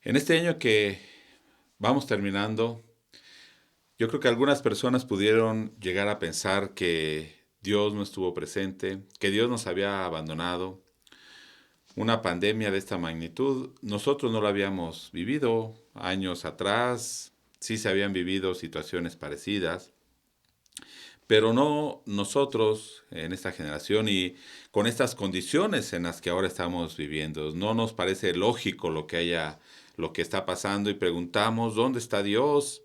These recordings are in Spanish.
En este año que vamos terminando, yo creo que algunas personas pudieron llegar a pensar que Dios no estuvo presente, que Dios nos había abandonado. Una pandemia de esta magnitud, nosotros no la habíamos vivido años atrás, sí se habían vivido situaciones parecidas, pero no nosotros en esta generación y con estas condiciones en las que ahora estamos viviendo. No nos parece lógico lo que está pasando y preguntamos, ¿dónde está Dios?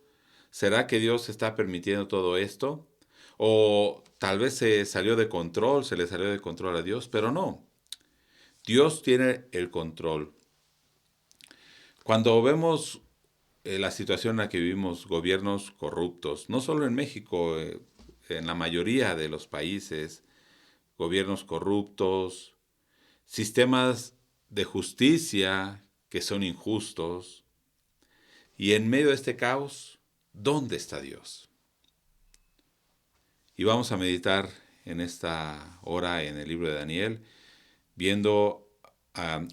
¿Será que Dios está permitiendo todo esto? O tal vez se salió de control, se le salió de control a Dios, pero no. Dios tiene el control. Cuando vemos la situación en la que vivimos, gobiernos corruptos, no solo en México, en la mayoría de los países, gobiernos corruptos, sistemas de justicia que son injustos, y en medio de este caos, ¿dónde está Dios? Y vamos a meditar en esta hora en el libro de Daniel, viendo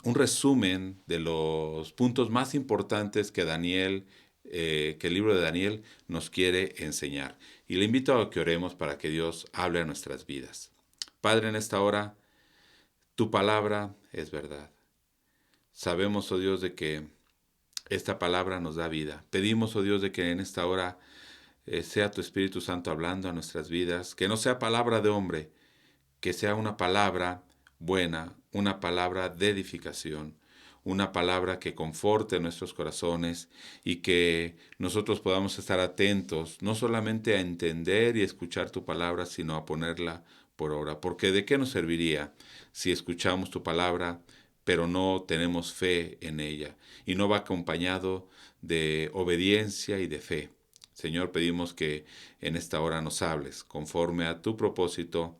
un resumen de los puntos más importantes que que el libro de Daniel nos quiere enseñar. Y le invito a que oremos para que Dios hable a nuestras vidas. Padre, en esta hora, tu palabra es verdad. Sabemos, oh Dios, de que esta palabra nos da vida. Pedimos, oh Dios, de que en esta hora sea tu Espíritu Santo hablando a nuestras vidas, que no sea palabra de hombre, que sea una palabra buena, una palabra de edificación, una palabra que conforte nuestros corazones y que nosotros podamos estar atentos, no solamente a entender y escuchar tu palabra, sino a ponerla por obra. Porque ¿de qué nos serviría si escuchamos tu palabra, pero no tenemos fe en ella y no va acompañado de obediencia y de fe? Señor, pedimos que en esta hora nos hables conforme a tu propósito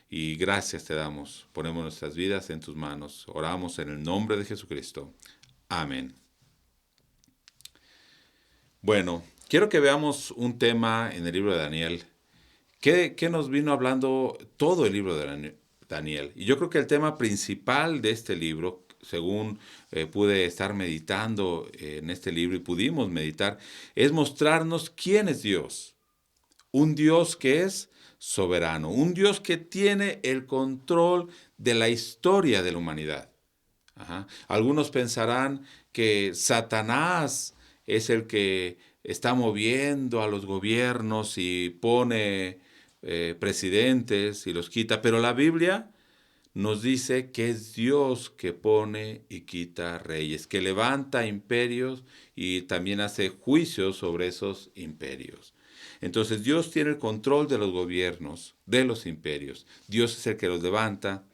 y gracias te damos. Ponemos nuestras vidas en tus manos. Oramos en el nombre de Jesucristo. Amén. Bueno, quiero que veamos un tema en el libro de Daniel. ¿Qué nos vino hablando todo el libro de Daniel? Y yo creo que el tema principal de este libro, según pude estar meditando en este libro y pudimos meditar, es mostrarnos quién es Dios. Un Dios que es soberano, un Dios que tiene el control de la historia de la humanidad. Ajá. Algunos pensarán que Satanás es el que está moviendo a los gobiernos y pone presidentes y los quita, pero la Biblia nos dice que es Dios que pone y quita reyes, que levanta imperios y también hace juicios sobre esos imperios. Entonces Dios tiene el control de los gobiernos, de los imperios. Dios es el que los levanta,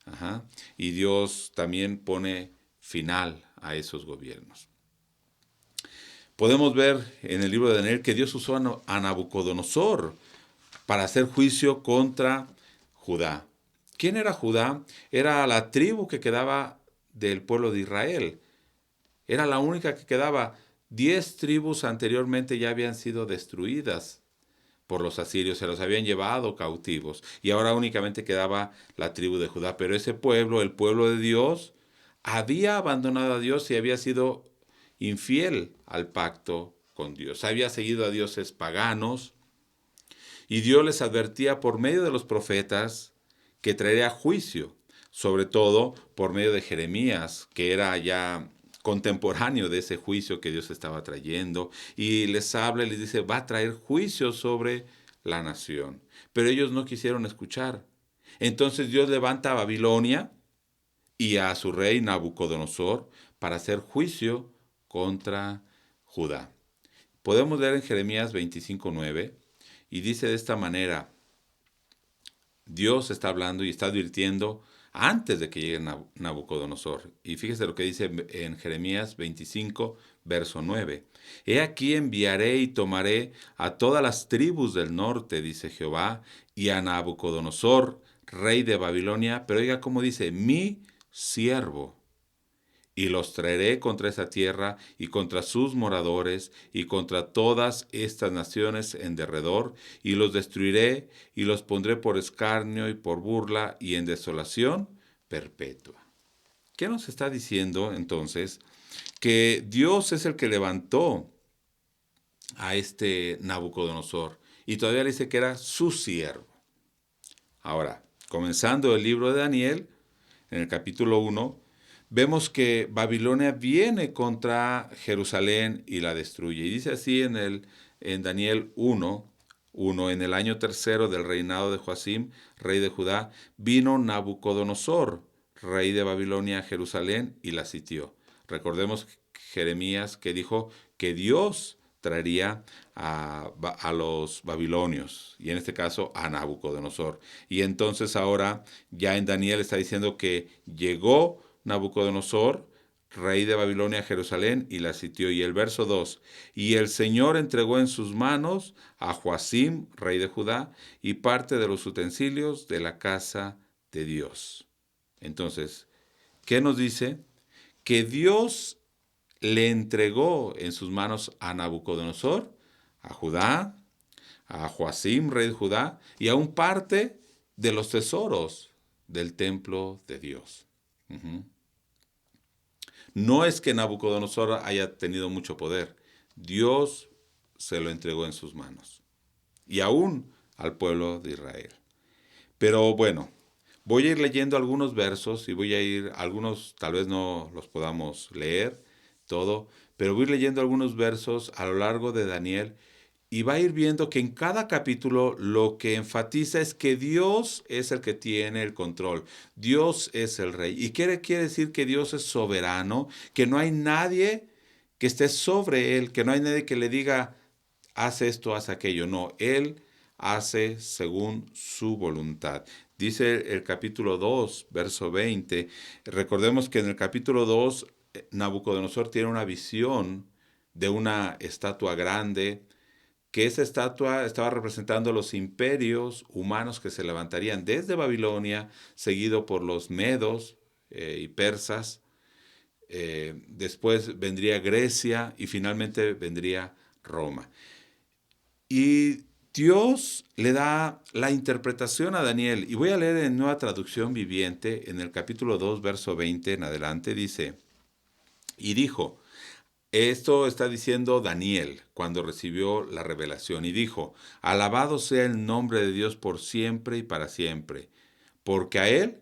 ajá, y Dios también pone final a esos gobiernos. Podemos ver en el libro de Daniel que Dios usó a Nabucodonosor para hacer juicio contra Judá. ¿Quién era Judá? Era la tribu que quedaba del pueblo de Israel. Era la única que quedaba. 10 tribus anteriormente ya habían sido destruidas por los asirios, se los habían llevado cautivos y ahora únicamente quedaba la tribu de Judá. Pero ese pueblo, el pueblo de Dios, había abandonado a Dios y había sido infiel al pacto con Dios. Había seguido a dioses paganos y Dios les advertía por medio de los profetas que traería juicio, sobre todo por medio de Jeremías, que era ya contemporáneo de ese juicio que Dios estaba trayendo, y les habla y les dice, va a traer juicio sobre la nación. Pero ellos no quisieron escuchar. Entonces Dios levanta a Babilonia y a su rey Nabucodonosor para hacer juicio contra Judá. Podemos leer en Jeremías 25:9 y dice de esta manera, Dios está hablando y está advirtiendo antes de que llegue Nabucodonosor. Y fíjese lo que dice en Jeremías 25, verso 9. He aquí enviaré y tomaré a todas las tribus del norte, dice Jehová, y a Nabucodonosor, rey de Babilonia, pero oiga cómo dice, mi siervo, y los traeré contra esa tierra y contra sus moradores y contra todas estas naciones en derredor, y los destruiré y los pondré por escarnio y por burla y en desolación perpetua. ¿Qué nos está diciendo entonces? que Dios es el que levantó a este Nabucodonosor y todavía le dice que era su siervo. Ahora, comenzando el libro de Daniel, en el capítulo 1, vemos que Babilonia viene contra Jerusalén y la destruye. Y dice así en Daniel 1, en el año tercero del reinado de Joacim, rey de Judá, vino Nabucodonosor, rey de Babilonia, a Jerusalén y la sitió. Recordemos Jeremías que dijo que Dios traería a los babilonios, y en este caso a Nabucodonosor. Y entonces ahora ya en Daniel está diciendo que llegó Nabucodonosor, rey de Babilonia, a Jerusalén y la sitió. Y el verso 2, y el Señor entregó en sus manos a Joacim, rey de Judá, y parte de los utensilios de la casa de Dios. Entonces, ¿qué nos dice? Que Dios le entregó en sus manos a Nabucodonosor, a Judá, a Joacim, rey de Judá, y aún parte de los tesoros del templo de Dios. Uh-huh. No es que Nabucodonosor haya tenido mucho poder, Dios se lo entregó en sus manos, y aún al pueblo de Israel. Pero bueno, voy a ir leyendo algunos versos y voy a ir, algunos tal vez no los podamos leer todo, pero voy a ir leyendo algunos versos a lo largo de Daniel y va a ir viendo que en cada capítulo lo que enfatiza es que Dios es el que tiene el control, Dios es el rey. ¿Y quiere decir que Dios es soberano, que no hay nadie que esté sobre él, que no hay nadie que le diga, haz esto, haz aquello? No, él hace según su voluntad. Dice el capítulo 2, verso 20. Recordemos que en el capítulo 2, Nabucodonosor tiene una visión de una estatua grande, que esa estatua estaba representando los imperios humanos que se levantarían desde Babilonia, seguido por los medos y persas. Después vendría Grecia y finalmente vendría Roma. Y Dios le da la interpretación a Daniel. Y voy a leer en Nueva Traducción Viviente, en el capítulo 2, verso 20 en adelante, dice, y dijo, esto está diciendo Daniel cuando recibió la revelación, y dijo, alabado sea el nombre de Dios por siempre y para siempre, porque a Él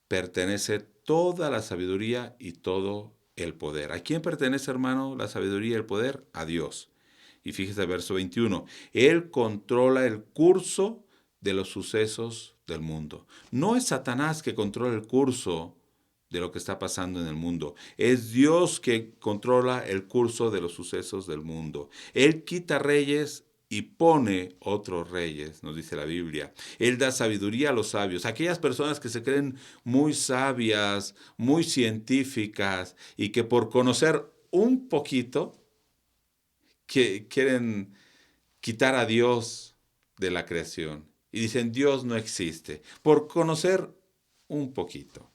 pertenece toda la sabiduría y todo el poder. ¿A quién pertenece, hermano, la sabiduría y el poder? A Dios. Y fíjese el verso 21, Él controla el curso de los sucesos del mundo. No es Satanás que controla el curso de lo que está pasando en el mundo. Es Dios que controla el curso de los sucesos del mundo. Él quita reyes y pone otros reyes, nos dice la Biblia. Él da sabiduría a los sabios. Aquellas personas que se creen muy sabias, muy científicas y que por conocer un poquito que quieren quitar a Dios de la creación. Y dicen, Dios no existe, por conocer un poquito.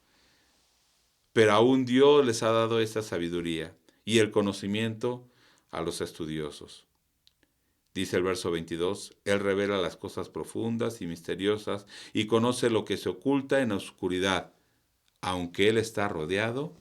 Pero aún Dios les ha dado esta sabiduría y el conocimiento a los estudiosos. Dice el verso 22, Él revela las cosas profundas y misteriosas y conoce lo que se oculta en la oscuridad, aunque Él está rodeado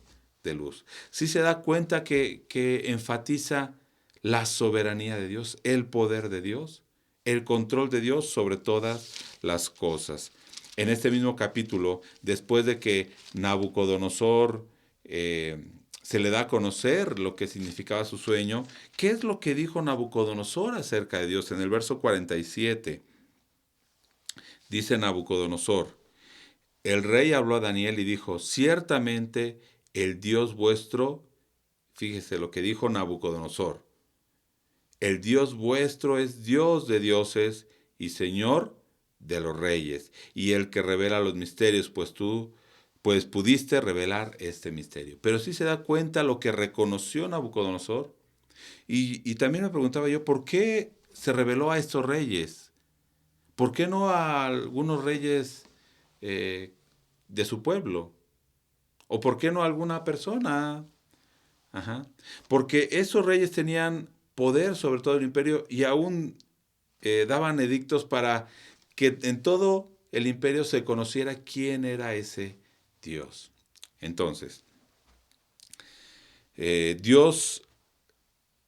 de luz. Sí se da cuenta que enfatiza la soberanía de Dios, el poder de Dios, el control de Dios sobre todas las cosas. En este mismo capítulo, después de que Nabucodonosor se le da a conocer lo que significaba su sueño, ¿qué es lo que dijo Nabucodonosor acerca de Dios? En el verso 47 dice Nabucodonosor, el rey habló a Daniel y dijo, ciertamente el Dios vuestro, fíjese lo que dijo Nabucodonosor, el Dios vuestro es Dios de dioses y Señor de los reyes, y el que revela los misterios, pues pudiste revelar este misterio. Pero sí se da cuenta lo que reconoció Nabucodonosor. Y también me preguntaba yo, ¿por qué se reveló a estos reyes? ¿Por qué no a algunos reyes de su pueblo? ¿O por qué no a alguna persona? Ajá. Porque esos reyes tenían poder sobre todo el imperio y aún daban edictos para que en todo el imperio se conociera quién era ese Dios. Entonces, Dios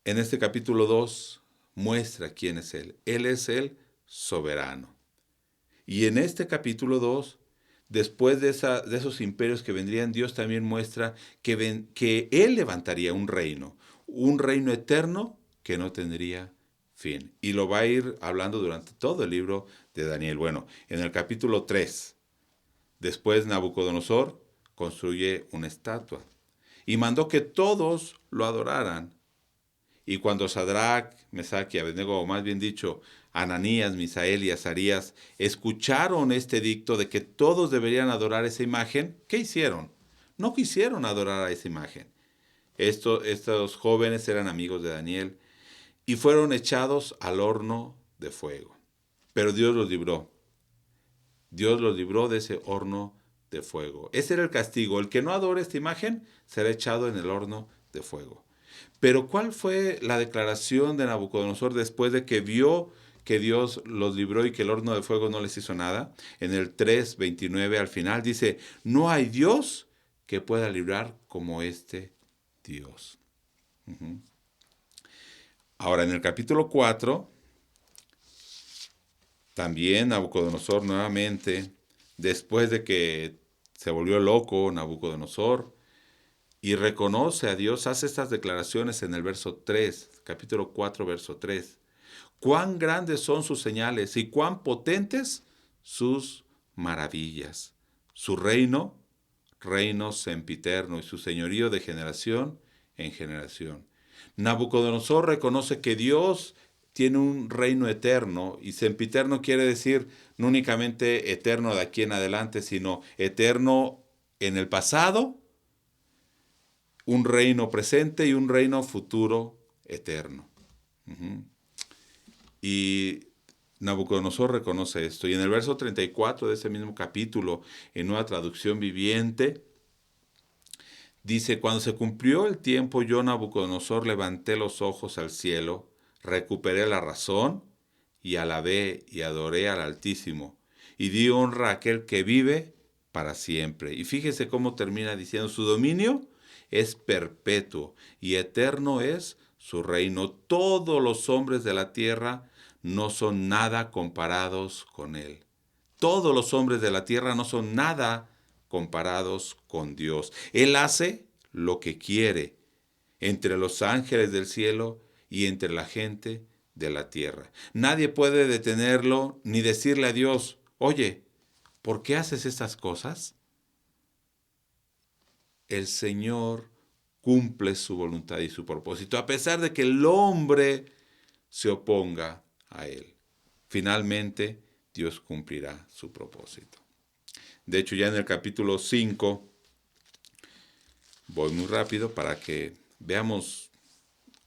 en este capítulo 2 muestra quién es Él. Él es el soberano. Y en este capítulo 2, después de esos imperios que vendrían, Dios también muestra que Él levantaría un reino eterno que no tendría fin. Y lo va a ir hablando durante todo el libro de Daniel. Bueno, en el capítulo 3, después Nabucodonosor construye una estatua y mandó que todos lo adoraran. Y cuando Sadrach, Mesach y Abednego, o más bien dicho, Ananías, Misael y Azarías, escucharon este dicto de que todos deberían adorar esa imagen, ¿qué hicieron? No quisieron adorar a esa imagen. Estos jóvenes eran amigos de Daniel y fueron echados al horno de fuego. Pero Dios los libró. Dios los libró de ese horno de fuego. Ese era el castigo. El que no adore esta imagen será echado en el horno de fuego. Pero ¿cuál fue la declaración de Nabucodonosor después de que vio que Dios los libró y que el horno de fuego no les hizo nada? En el 3:29 al final dice, no hay Dios que pueda librar como este Dios. Uh-huh. Ahora en el capítulo 4, también Nabucodonosor nuevamente, después de que se volvió loco Nabucodonosor, y reconoce a Dios, hace estas declaraciones en el verso 3, capítulo 4, verso 3. Cuán grandes son sus señales y cuán potentes sus maravillas. Su reino sempiterno, y su señorío de generación en generación. Nabucodonosor reconoce que Dios tiene un reino eterno, y sempiterno quiere decir no únicamente eterno de aquí en adelante, sino eterno en el pasado, un reino presente y un reino futuro eterno. Uh-huh. Y Nabucodonosor reconoce esto. Y en el verso 34 de ese mismo capítulo, en Nueva Traducción Viviente, dice, cuando se cumplió el tiempo, yo, Nabucodonosor, levanté los ojos al cielo, recuperé la razón y alabé y adoré al Altísimo, y di honra a aquel que vive para siempre. Y fíjese cómo termina diciendo, su dominio es perpetuo y eterno es su reino. Todos los hombres de la tierra no son nada comparados con él. Todos los hombres de la tierra no son nada comparados con Dios. Él hace lo que quiere entre los ángeles del cielo y entre la gente de la tierra. Nadie puede detenerlo ni decirle a Dios, oye, ¿por qué haces estas cosas? El Señor cumple su voluntad y su propósito, a pesar de que el hombre se oponga a él. Finalmente, Dios cumplirá su propósito. De hecho, ya en el capítulo 5, voy muy rápido para que veamos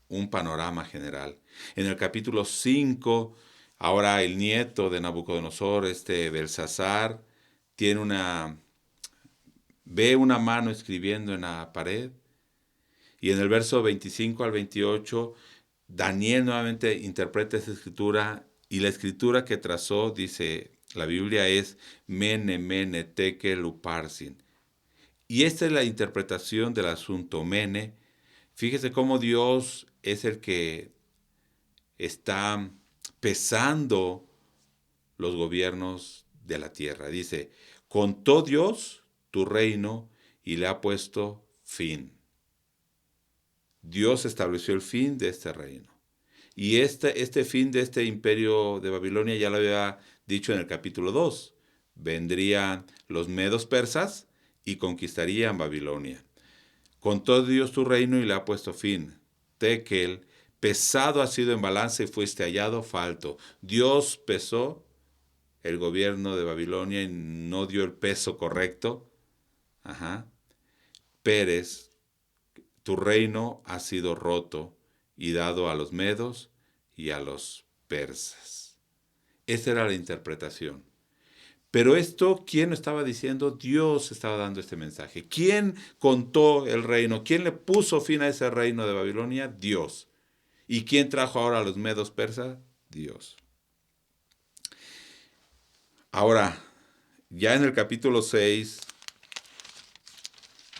un panorama general. En el capítulo 5, ahora el nieto de Nabucodonosor, Belsasar, ve una mano escribiendo en la pared. Y en el verso 25 al 28, Daniel nuevamente interpreta esa escritura, y la escritura que trazó, dice la Biblia, es Mene, Mene, Tekel, Uparsin. Y esta es la interpretación del asunto, Mene. Fíjese cómo Dios es el que está pesando los gobiernos de la tierra. Dice, contó Dios tu reino y le ha puesto fin. Dios estableció el fin de este reino. Y este fin de este imperio de Babilonia ya lo había dicho en el capítulo 2. Vendrían los medos persas y conquistarían Babilonia. Contó Dios tu reino y le ha puesto fin. Tekel, pesado ha sido en balanza y fuiste hallado falto. Dios pesó el gobierno de Babilonia y no dio el peso correcto. Ajá. Pérez, tu reino ha sido roto y dado a los medos y a los persas. Esa era la interpretación. Pero esto, ¿quién lo estaba diciendo? Dios estaba dando este mensaje. ¿Quién contó el reino? ¿Quién le puso fin a ese reino de Babilonia? Dios. ¿Y quién trajo ahora a los medos persas? Dios. Ahora, ya en el capítulo 6,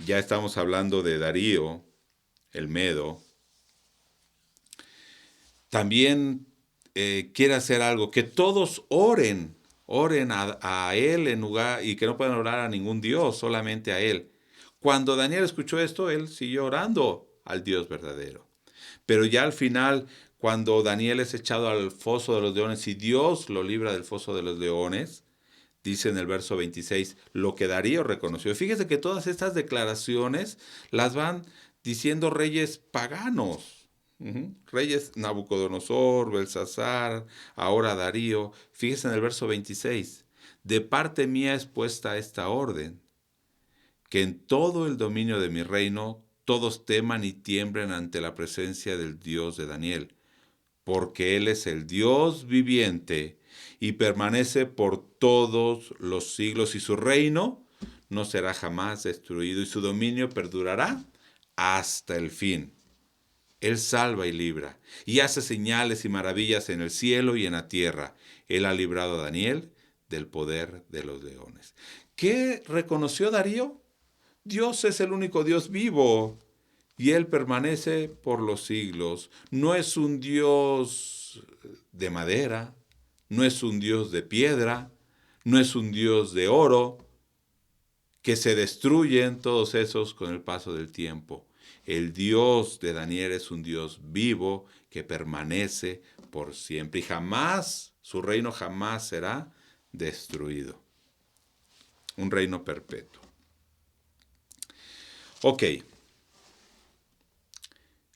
ya estamos hablando de Darío. el Medo, también quiere hacer algo, que todos oren a él en lugar, y que no puedan orar a ningún Dios, solamente a él. Cuando Daniel escuchó esto, él siguió orando al Dios verdadero. Pero ya al final, cuando Daniel es echado al foso de los leones y Dios lo libra del foso de los leones, dice en el verso 26, lo que Darío reconoció. Fíjese que todas estas declaraciones las van diciendo reyes paganos. Reyes Nabucodonosor, Belsasar, ahora Darío. Fíjese en el verso 26, de parte mía es puesta esta orden, que en todo el dominio de mi reino todos teman y tiemblen ante la presencia del Dios de Daniel, porque Él es el Dios viviente y permanece por todos los siglos, y su reino no será jamás destruido, y su dominio perdurará hasta el fin. Él salva y libra, y hace señales y maravillas en el cielo y en la tierra. Él ha librado a Daniel del poder de los leones. ¿Qué reconoció Darío? Dios es el único Dios vivo y Él permanece por los siglos. No es un Dios de madera, no es un Dios de piedra, no es un Dios de oro, que se destruyen todos esos con el paso del tiempo. El Dios de Daniel es un Dios vivo que permanece por siempre y jamás, su reino jamás será destruido. Un reino perpetuo. Ok,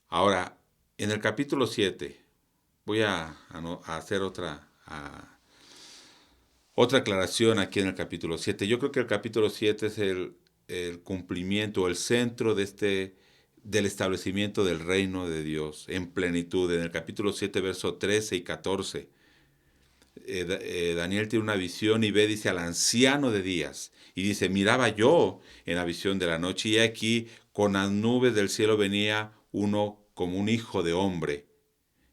ahora en el capítulo 7 voy a hacer otra aclaración aquí en el capítulo 7. Yo creo que el capítulo 7 es el cumplimiento, el centro del establecimiento del reino de Dios en plenitud. En el capítulo 7, versos 13 y 14, Daniel tiene una visión y ve, dice, al anciano de días. Y dice, miraba yo en la visión de la noche, y aquí con las nubes del cielo venía uno como un hijo de hombre,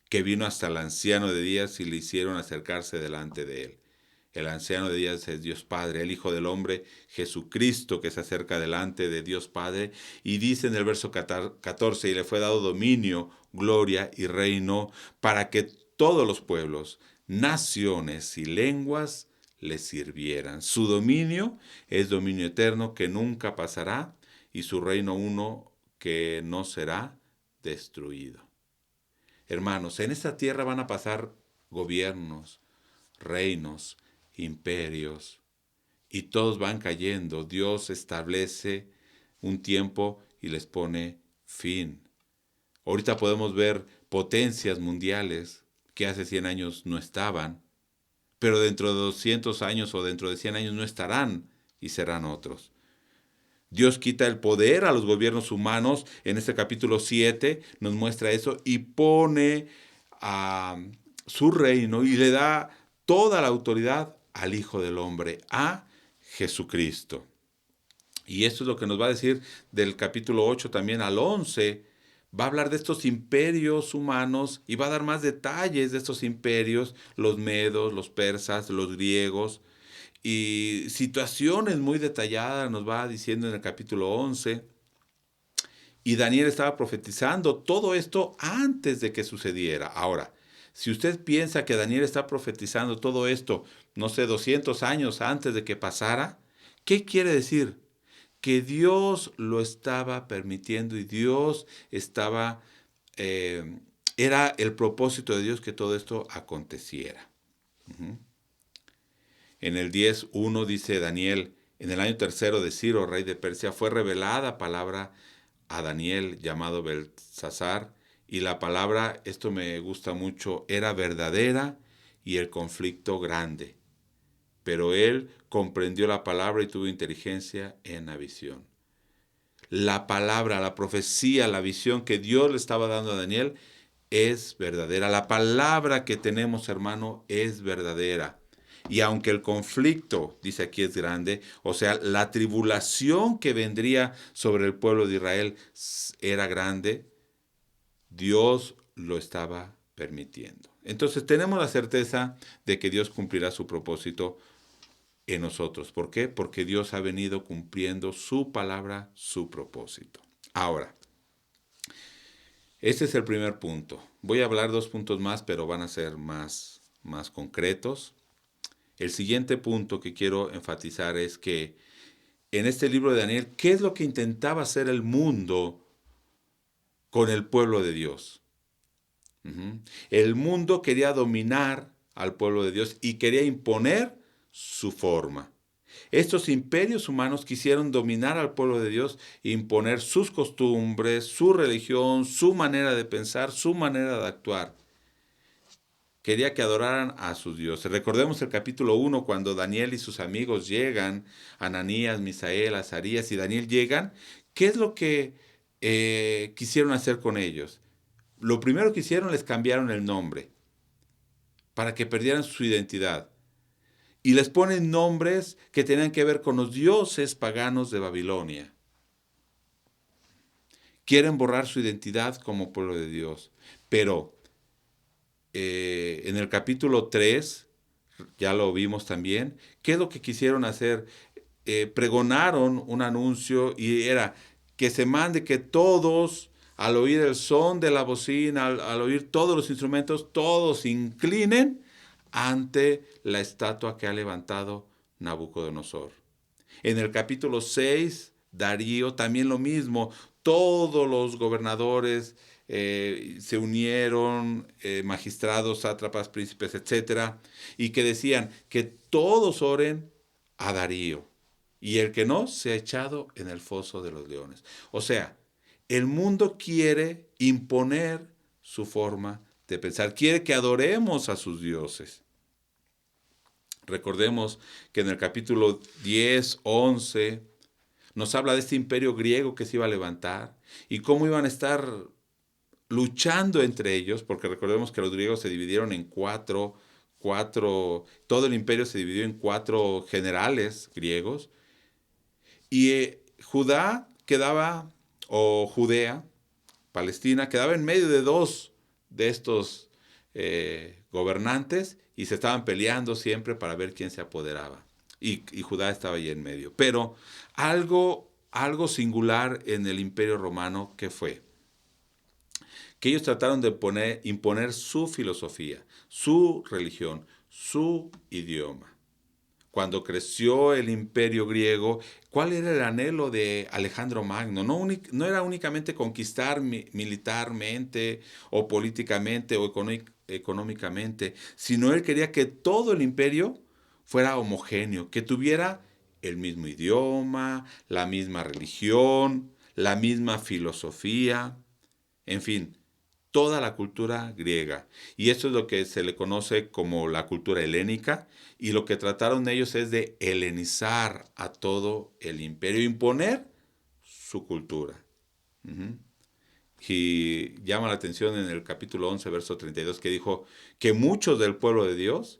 que vino hasta el anciano de días y le hicieron acercarse delante de él. El anciano de días es Dios Padre, el Hijo del Hombre, Jesucristo, que se acerca delante de Dios Padre. Y dice en el verso 14, y le fue dado dominio, gloria y reino, para que todos los pueblos, naciones y lenguas le sirvieran. Su dominio es dominio eterno que nunca pasará, y su reino uno que no será destruido. Hermanos, en esta tierra van a pasar gobiernos, reinos, imperios, y todos van cayendo. Dios establece un tiempo y les pone fin. Ahorita podemos ver potencias mundiales que hace 100 años no estaban, pero dentro de 200 años o dentro de 100 años no estarán y serán otros. Dios quita el poder a los gobiernos humanos. En este capítulo 7 nos muestra eso y pone a su reino y le da toda la autoridad al Hijo del Hombre, a Jesucristo. Y esto es lo que nos va a decir del capítulo 8 también al 11. Va a hablar de estos imperios humanos y va a dar más detalles de estos imperios, los medos, los persas, los griegos, y situaciones muy detalladas nos va diciendo en el capítulo 11. Y Daniel estaba profetizando todo esto antes de que sucediera. Ahora, si usted piensa que Daniel está profetizando todo esto, no sé, 200 años antes de que pasara, ¿qué quiere decir? Que Dios lo estaba permitiendo y Dios estaba, era el propósito de Dios que todo esto aconteciera. En el 10:1 dice Daniel, en el año tercero de Ciro, rey de Persia, fue revelada palabra a Daniel llamado Belsasar, y la palabra, esto me gusta mucho, era verdadera y el conflicto grande. Pero él comprendió la palabra y tuvo inteligencia en la visión. La palabra, la profecía, la visión que Dios le estaba dando a Daniel es verdadera. La palabra que tenemos, hermano, es verdadera. Y aunque el conflicto, dice aquí, es grande, o sea, la tribulación que vendría sobre el pueblo de Israel era grande, Dios lo estaba permitiendo. Entonces tenemos la certeza de que Dios cumplirá su propósito en nosotros. ¿Por qué? Porque Dios ha venido cumpliendo su palabra, su propósito. Ahora, Este es el primer punto. Voy a hablar 2 puntos más, pero van a ser más concretos. El siguiente punto que quiero enfatizar es que en este libro de Daniel, ¿qué es lo que intentaba hacer el mundo con el pueblo de Dios? El mundo quería dominar al pueblo de Dios y quería imponer su forma. Estos imperios humanos quisieron dominar al pueblo de Dios e imponer sus costumbres, su religión, su manera de pensar, su manera de actuar. Quería que adoraran a sus dioses. Recordemos el capítulo 1 cuando Daniel y sus amigos llegan, Ananías, Misael, Azarías y Daniel llegan. ¿Qué es lo que quisieron hacer con ellos? Lo primero que hicieron, les cambiaron el nombre para que perdieran su identidad. Y les ponen nombres que tenían que ver con los dioses paganos de Babilonia. Quieren borrar su identidad como pueblo de Dios. Pero en el capítulo 3, ya lo vimos también, ¿qué es lo que quisieron hacer? Pregonaron un anuncio y era que se mande que todos, al oír el son de la bocina, al oír todos los instrumentos, todos se inclinen ante la estatua que ha levantado Nabucodonosor. En el capítulo 6, Darío, también lo mismo, todos los gobernadores se unieron, magistrados, sátrapas, príncipes, etcétera, y que decían que todos oren a Darío, y el que no, sea echado en el foso de los leones. O sea, el mundo quiere imponer su forma de pensar, quiere que adoremos a sus dioses. Recordemos que en el capítulo 10, 11, nos habla de este imperio griego que se iba a levantar y cómo iban a estar luchando entre ellos, porque recordemos que los griegos se dividieron en todo el imperio se dividió en 4 generales griegos, y Judá quedaba, o Judea, Palestina, quedaba en medio de 2 de estos gobernantes, y se estaban peleando siempre para ver quién se apoderaba. Y Judá estaba ahí en medio. Pero algo singular en el imperio romano, ¿qué fue? Que ellos trataron de imponer su filosofía, su religión, su idioma. Cuando creció el imperio griego, ¿cuál era el anhelo de Alejandro Magno? No era únicamente conquistar militarmente o políticamente o económicamente, sino él quería que todo el imperio fuera homogéneo, que tuviera el mismo idioma, la misma religión, la misma filosofía, en fin, toda la cultura griega. Y esto es lo que se le conoce como la cultura helénica, y lo que trataron ellos es de helenizar a todo el imperio, imponer su cultura. Uh-huh. Y llama la atención en el capítulo 11, verso 32, que dijo que muchos del pueblo de Dios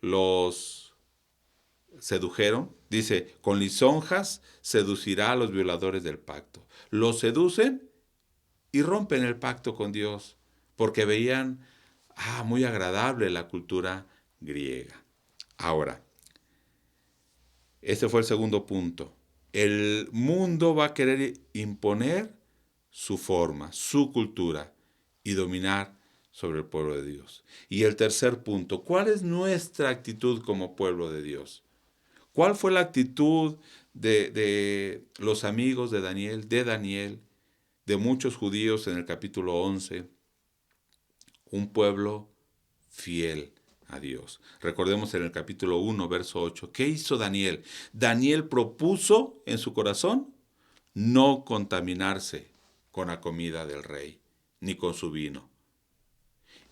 los sedujeron. Dice, con lisonjas seducirá a los violadores del pacto. Los seducen y rompen el pacto con Dios, porque veían muy agradable la cultura griega. Ahora, este fue el segundo punto. El mundo va a querer imponer su forma, su cultura, y dominar sobre el pueblo de Dios. Y el tercer punto, ¿cuál es nuestra actitud como pueblo de Dios? ¿Cuál fue la actitud de los amigos de Daniel, de muchos judíos en el capítulo 11? Un pueblo fiel a Dios. Recordemos en el capítulo 1, verso 8, ¿qué hizo Daniel? Daniel propuso en su corazón no contaminarse con la comida del rey, ni con su vino.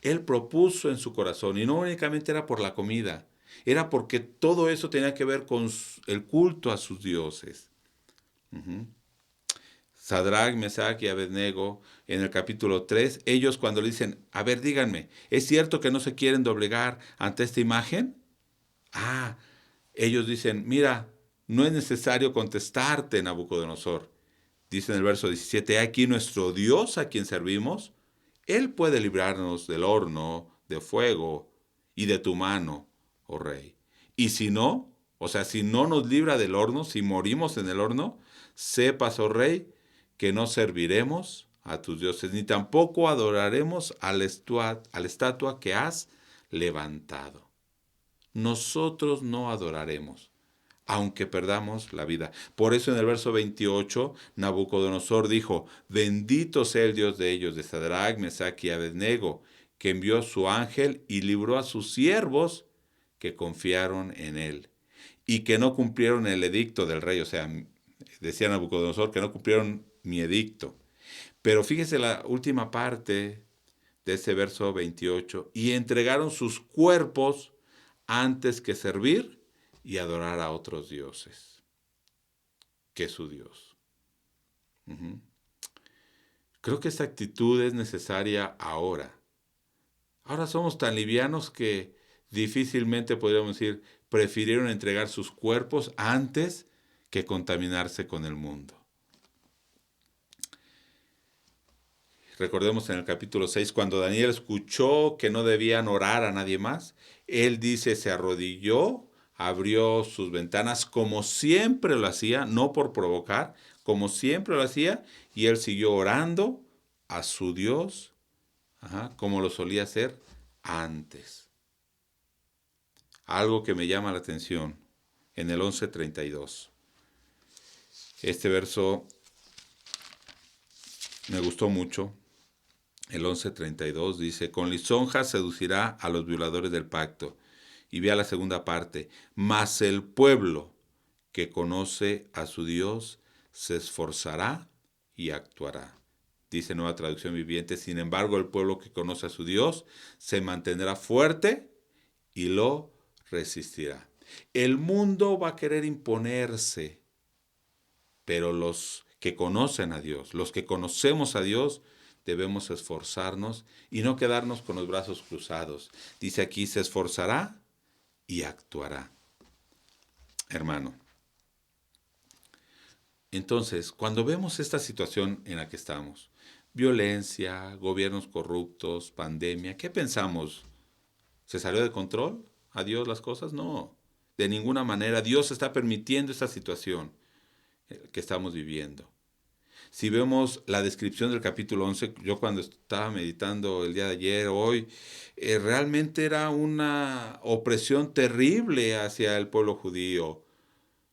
Él propuso en su corazón, y no únicamente era por la comida, era porque todo eso tenía que ver con el culto a sus dioses. Uh-huh. Sadrach, Mesach y Abednego, en el capítulo 3, ellos cuando le dicen, a ver, díganme, ¿es cierto que no se quieren doblegar ante esta imagen? Ellos dicen, mira, no es necesario contestarte, Nabucodonosor. Dice en el verso 17, aquí nuestro Dios a quien servimos, Él puede librarnos del horno de fuego y de tu mano, oh rey. Y si no, o sea, si no nos libra del horno, si morimos en el horno, sepas, oh rey, que no serviremos a tus dioses, ni tampoco adoraremos a la estatua que has levantado. Nosotros no adoraremos, aunque perdamos la vida. Por eso en el verso 28, Nabucodonosor dijo, bendito sea el Dios de ellos, de Sadrach, Mesach y Abednego, que envió a su ángel y libró a sus siervos que confiaron en él, y que no cumplieron el edicto del rey. O sea, decía Nabucodonosor que no cumplieron mi edicto. Pero fíjese la última parte de ese verso 28, y entregaron sus cuerpos antes que servir y adorar a otros dioses que su Dios. Uh-huh. Creo que esta actitud es necesaria ahora. Ahora somos tan livianos que difícilmente podríamos decir, prefirieron entregar sus cuerpos antes que contaminarse con el mundo. Recordemos en el capítulo 6, cuando Daniel escuchó que no debían orar a nadie más, él dice, se arrodilló, abrió sus ventanas como siempre lo hacía, no por provocar, como siempre lo hacía, y él siguió orando a su Dios, como lo solía hacer antes. Algo que me llama la atención en el 11:32. Este verso me gustó mucho. El 11:32 dice, con lisonjas seducirá a los violadores del pacto. Y vea la segunda parte, mas el pueblo que conoce a su Dios se esforzará y actuará. Dice Nueva Traducción Viviente, sin embargo el pueblo que conoce a su Dios se mantendrá fuerte y lo resistirá. El mundo va a querer imponerse, pero los que conocen a Dios, los que conocemos a Dios, debemos esforzarnos y no quedarnos con los brazos cruzados. Dice aquí, se esforzará y actuará. Hermano, entonces, cuando vemos esta situación en la que estamos, violencia, gobiernos corruptos, pandemia, ¿qué pensamos? ¿Se salió de control? ¿A Dios las cosas? No, de ninguna manera. Dios está permitiendo esta situación que estamos viviendo. Si vemos la descripción del capítulo 11, yo cuando estaba meditando el día de ayer, hoy, realmente era una opresión terrible hacia el pueblo judío.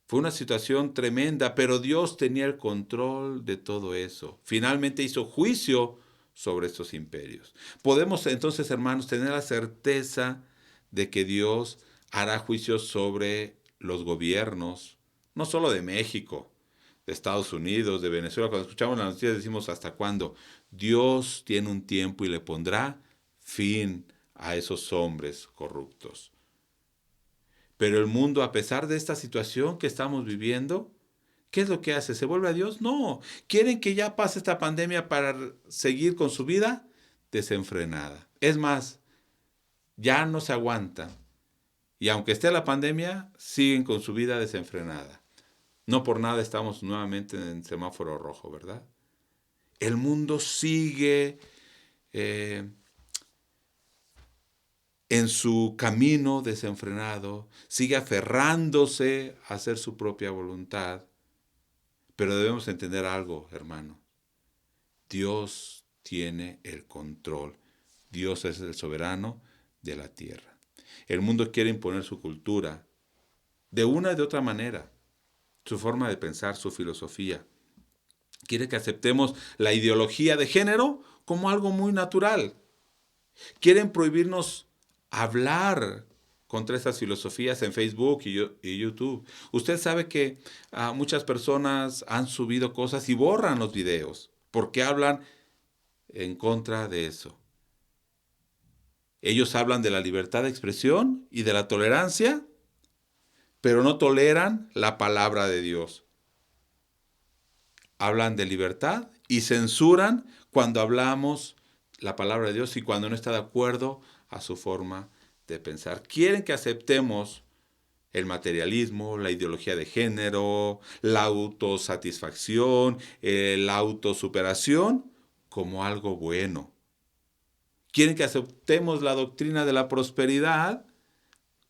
Fue una situación tremenda, pero Dios tenía el control de todo eso. Finalmente hizo juicio sobre estos imperios. Podemos entonces, hermanos, tener la certeza de que Dios hará juicio sobre los gobiernos, no solo de México, de Estados Unidos, de Venezuela. Cuando escuchamos las noticias decimos, ¿hasta cuándo? Dios tiene un tiempo y le pondrá fin a esos hombres corruptos. Pero el mundo, a pesar de esta situación que estamos viviendo, ¿qué es lo que hace? ¿Se vuelve a Dios? No. ¿Quieren que ya pase esta pandemia para seguir con su vida desenfrenada? Es más, ya no se aguantan. Y aunque esté la pandemia, siguen con su vida desenfrenada. No por nada estamos nuevamente en semáforo rojo, ¿verdad? El mundo sigue en su camino desenfrenado, sigue aferrándose a hacer su propia voluntad. Pero debemos entender algo, hermano. Dios tiene el control. Dios es el soberano de la tierra. El mundo quiere imponer su cultura de una y de otra manera, su forma de pensar, su filosofía. Quiere que aceptemos la ideología de género como algo muy natural. Quieren prohibirnos hablar contra estas filosofías en Facebook y YouTube. Usted sabe que muchas personas han subido cosas y borran los videos porque hablan en contra de eso. Ellos hablan de la libertad de expresión y de la tolerancia, pero no toleran la palabra de Dios. Hablan de libertad y censuran cuando hablamos la palabra de Dios y cuando no está de acuerdo a su forma de pensar. Quieren que aceptemos el materialismo, la ideología de género, la autosatisfacción, la autosuperación como algo bueno. Quieren que aceptemos la doctrina de la prosperidad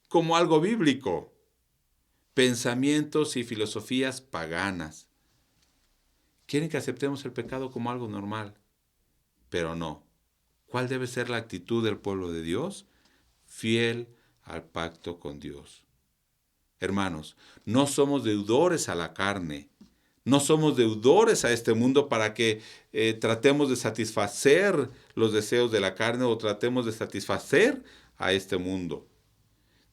como algo bíblico. Pensamientos y filosofías paganas. Quieren que aceptemos el pecado como algo normal. Pero no. ¿Cuál debe ser la actitud del pueblo de Dios? Fiel al pacto con Dios. Hermanos, no somos deudores a la carne. No somos deudores a este mundo para que tratemos de satisfacer los deseos de la carne o tratemos de satisfacer a este mundo.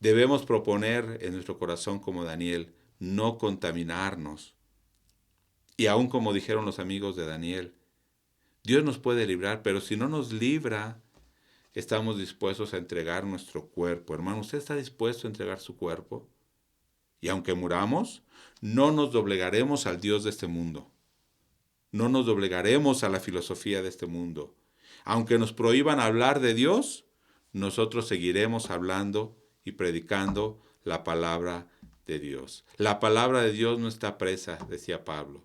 Debemos proponer en nuestro corazón como Daniel, no contaminarnos. Y aún como dijeron los amigos de Daniel, Dios nos puede librar, pero si no nos libra, estamos dispuestos a entregar nuestro cuerpo. Hermano, ¿usted está dispuesto a entregar su cuerpo? Y aunque muramos, no nos doblegaremos al Dios de este mundo. No nos doblegaremos a la filosofía de este mundo. Aunque nos prohíban hablar de Dios, nosotros seguiremos hablando y predicando la palabra de Dios. La palabra de Dios no está presa, decía Pablo.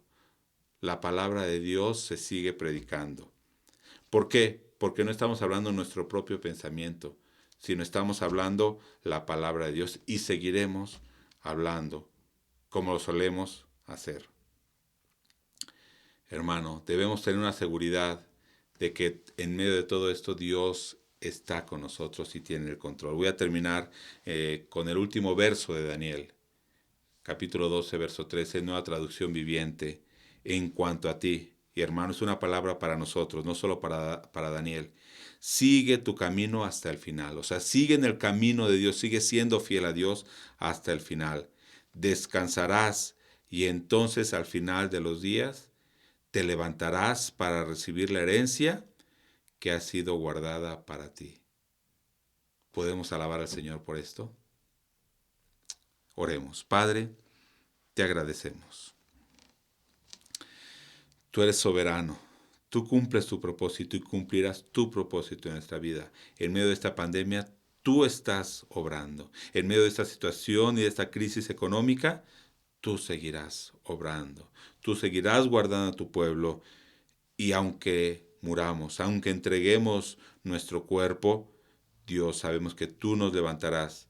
La palabra de Dios se sigue predicando. ¿Por qué? Porque no estamos hablando nuestro propio pensamiento, sino estamos hablando la palabra de Dios y seguiremos hablando como lo solemos hacer. Hermano, debemos tener una seguridad de que en medio de todo esto Dios está con nosotros y tiene el control. Voy a terminar con el último verso de Daniel, capítulo 12, verso 13, nueva traducción viviente. En cuanto a ti, y hermano, es una palabra para nosotros, no solo para Daniel. Sigue tu camino hasta el final. O sea, sigue en el camino de Dios, sigue siendo fiel a Dios hasta el final. Descansarás y entonces al final de los días te levantarás para recibir la herencia que ha sido guardada para ti. ¿Podemos alabar al Señor por esto? Oremos. Padre, te agradecemos. Tú eres soberano. Tú cumples tu propósito y cumplirás tu propósito en nuestra vida. En medio de esta pandemia, tú estás obrando. En medio de esta situación y de esta crisis económica, tú seguirás obrando. Tú seguirás guardando a tu pueblo. Y aunque muramos, aunque entreguemos nuestro cuerpo, Dios, sabemos que tú nos levantarás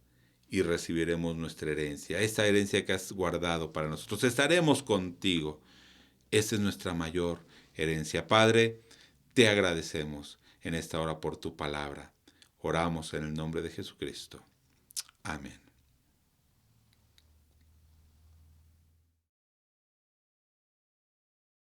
y recibiremos nuestra herencia. Esta herencia que has guardado para nosotros. Estaremos contigo. Esa es nuestra mayor herencia. Padre, te agradecemos en esta hora por tu palabra. Oramos en el nombre de Jesucristo. Amén.